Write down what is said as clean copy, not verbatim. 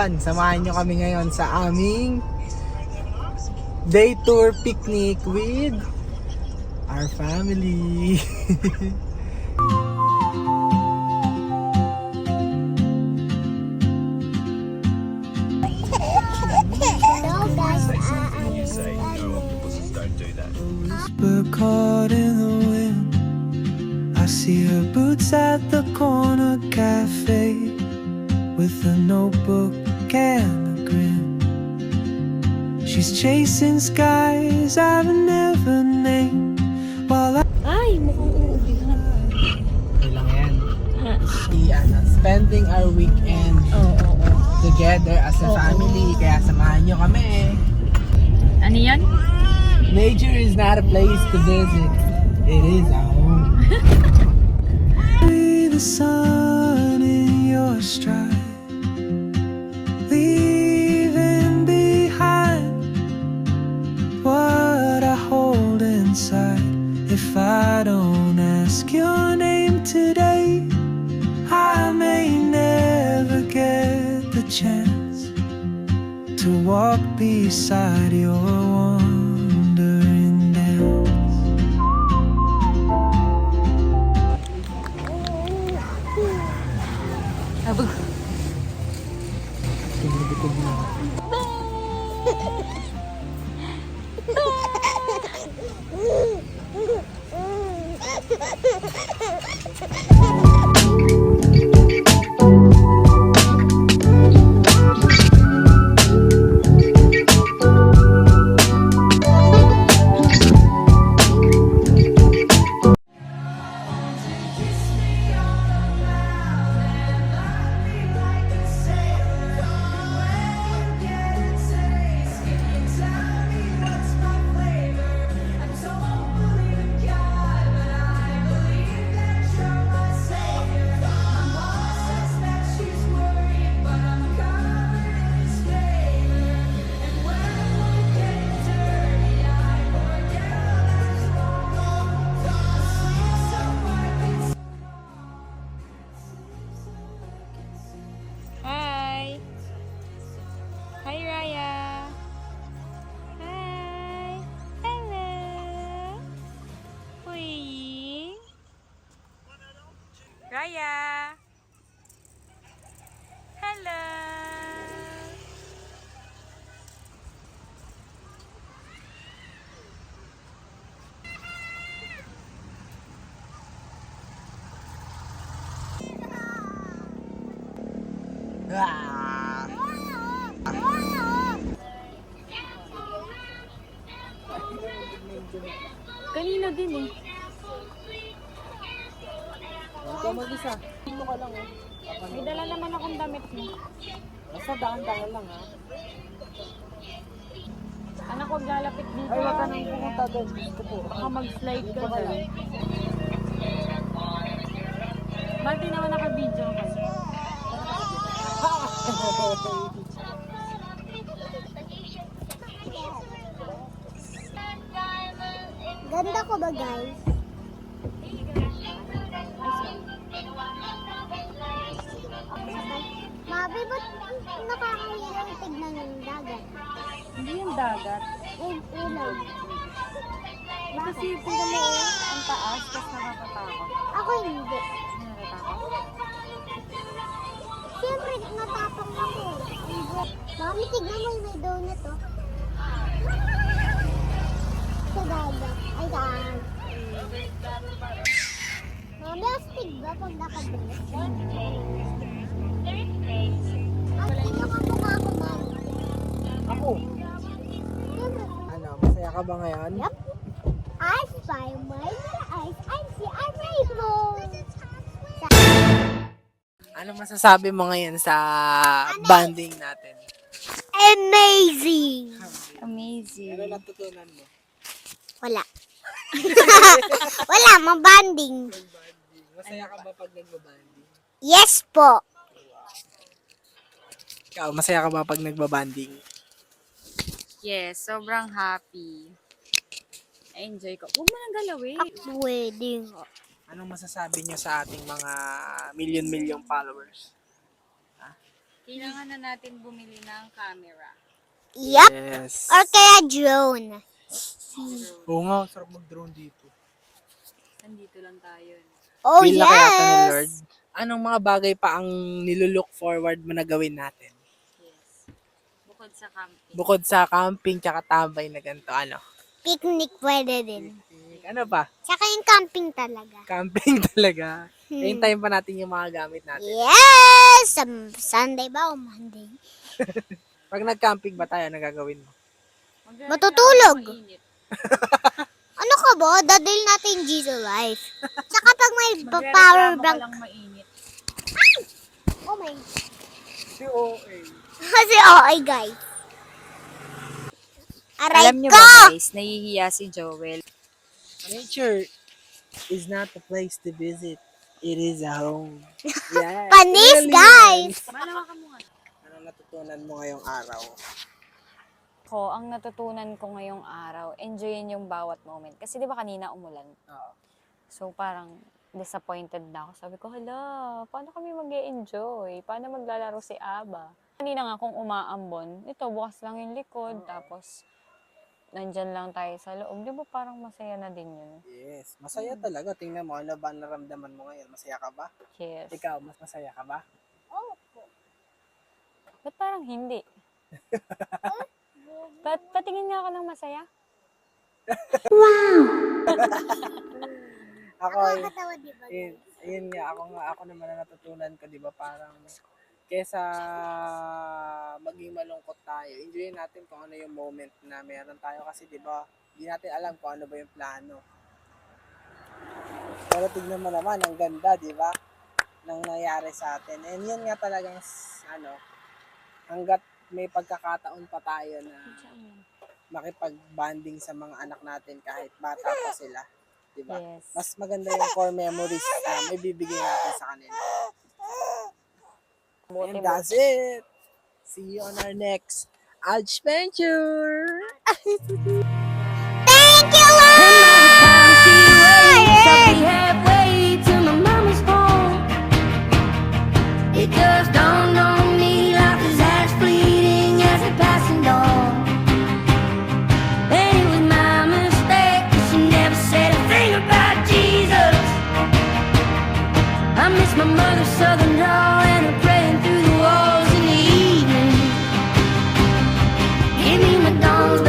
everyone! Samahan nyo kami ngayon sa aming day tour picnic with our family. We're caught in the wind. I see her boots at the corner cafe with a notebook and a grin. She's chasing skies I've never named while Ay, mukhang uubihan. Kailang yan. Spending our weekend together as a family. Kaya samahan nyo kami. Ano yan? Nature is not a place to visit. It is a home. the sun in your stride, leaving behind what I hold inside. If I don't ask your name today, I may never get the chance to walk beside your wandering dance. Abog. Tumibitog na. Hi! Hi, Raya! Hi! Hello! Uy! Raya! Hello! Ah! Kanino din eh. Ikaw mag-isa. Dito ka lang eh. May dala naman akong damit mo. Basta daan-daan lang ha. Anak, huwag lalapit dito. Ay, wag ka nang pumunta doon. Gusto po. Baka mag-slide ka Dito ka lang. dyan. Bakit naman naka-video ka? Ganda ko ba, guys? Mabi, ba't nakakahirang tignan yung dagat? Hindi yung dagat. Ilog. Kasi tingnan mo ang taas, tapos nakakatakot. Ako hindi. Nakakatakot? Siyempre, natapang ako. Mami, tignan mo yung may donut, oh. Sa dagat. Ay, saan? Mami, astig ba pag nakadress? Astig yung kamukha ko, Mami. Ako. Siyempre. Ano, masaya ka ba ngayon? Yep. I spy my little eyes. I see a rainbow. Ano masasabi mo ngayon sa bonding natin? Amazing. Amazing. Ano natutunan mo? Wala. Wala, mabanding. Masaya ka ba pag nagbabanding? Yes po. Ikaw, masaya ka ba pag nagbabanding? Yes, sobrang happy. Enjoy ko. Huwag mo nang galawin. Wedding. Anong masasabi niyo sa ating mga million followers? Kailangan na natin bumili ng camera. Yup. Yes. Or kaya drone. Oo nga, sarap mag-drone dito. Nandito lang tayo. Oh, Feel na kaya ito ni Lord. yes. Anong mga bagay pa ang nilulook forward mo na gawin natin? Yes. Bukod sa camping. Bukod sa camping tsaka tambay na ganito, ano? Picnic pwede din. Ano ba? Tsaka yung camping talaga. Camping talaga. Hintayin pa natin yung mga gamit natin. Yes! Sunday ba o Monday? Pag nag-camping ba tayo, nagagawin mo? Matutulog. Mainit. Ano ka ba? Dadal natin Jesus life. Tsaka pag may power Magrereklamo ka bank. lang mainit. Oh my. Si OA. Kasi okay guys. Aray Alam niyo ko! ba guys, nahihiya si Joel. Nature is not a place to visit. It is a home. Yeah. Panis Really guys! Malawa ka mo nga. Ano natutunan mo ngayong araw? Ako, ang natutunan ko ngayong araw, enjoyin yung bawat moment. Kasi di ba kanina umulan? Oo. So parang disappointed na ako. Sabi ko, hala, paano kami mag-e-enjoy? Paano maglalaro si Aba? Kanina nga kung umaambon, ito bukas lang yung likod, tapos nandyan lang tayo sa loob. Di ba parang masaya na din yun? Yes. Masaya talaga. Tingnan mo, ano ba ang naramdaman mo ngayon? Masaya ka ba? Yes. Ikaw, mas masaya ka ba? Ba't parang hindi? Ba't patingin nga ako ng masaya? Ako, Nakakatawa diba? yun nga, ako naman na natutunan ko, di ba, parang kesa maging malungkot tayo, enjoyin natin kung ano yung moment na meron tayo kasi di ba, hindi natin alam kung ano ba yung plano. Pero tignan mo naman, ang ganda, di ba, nang nangyari sa atin. And yun nga talagang, hanggat may pagkakataon pa tayo na makipag-bonding sa mga anak natin kahit bata pa sila. Diba? Yes. Mas maganda yung core memories na may bibigay natin sa kanila. And that's it. See you on our next adventure. Thank you, Lord! Halfway to my mama's home. It just dawned on me life is as fleeting as a passing dawn. And it was my mistake 'cause she never said a thing about Jesus. I miss my mother's southern drawl and her praying through the walls in the evening. Give me my dawn's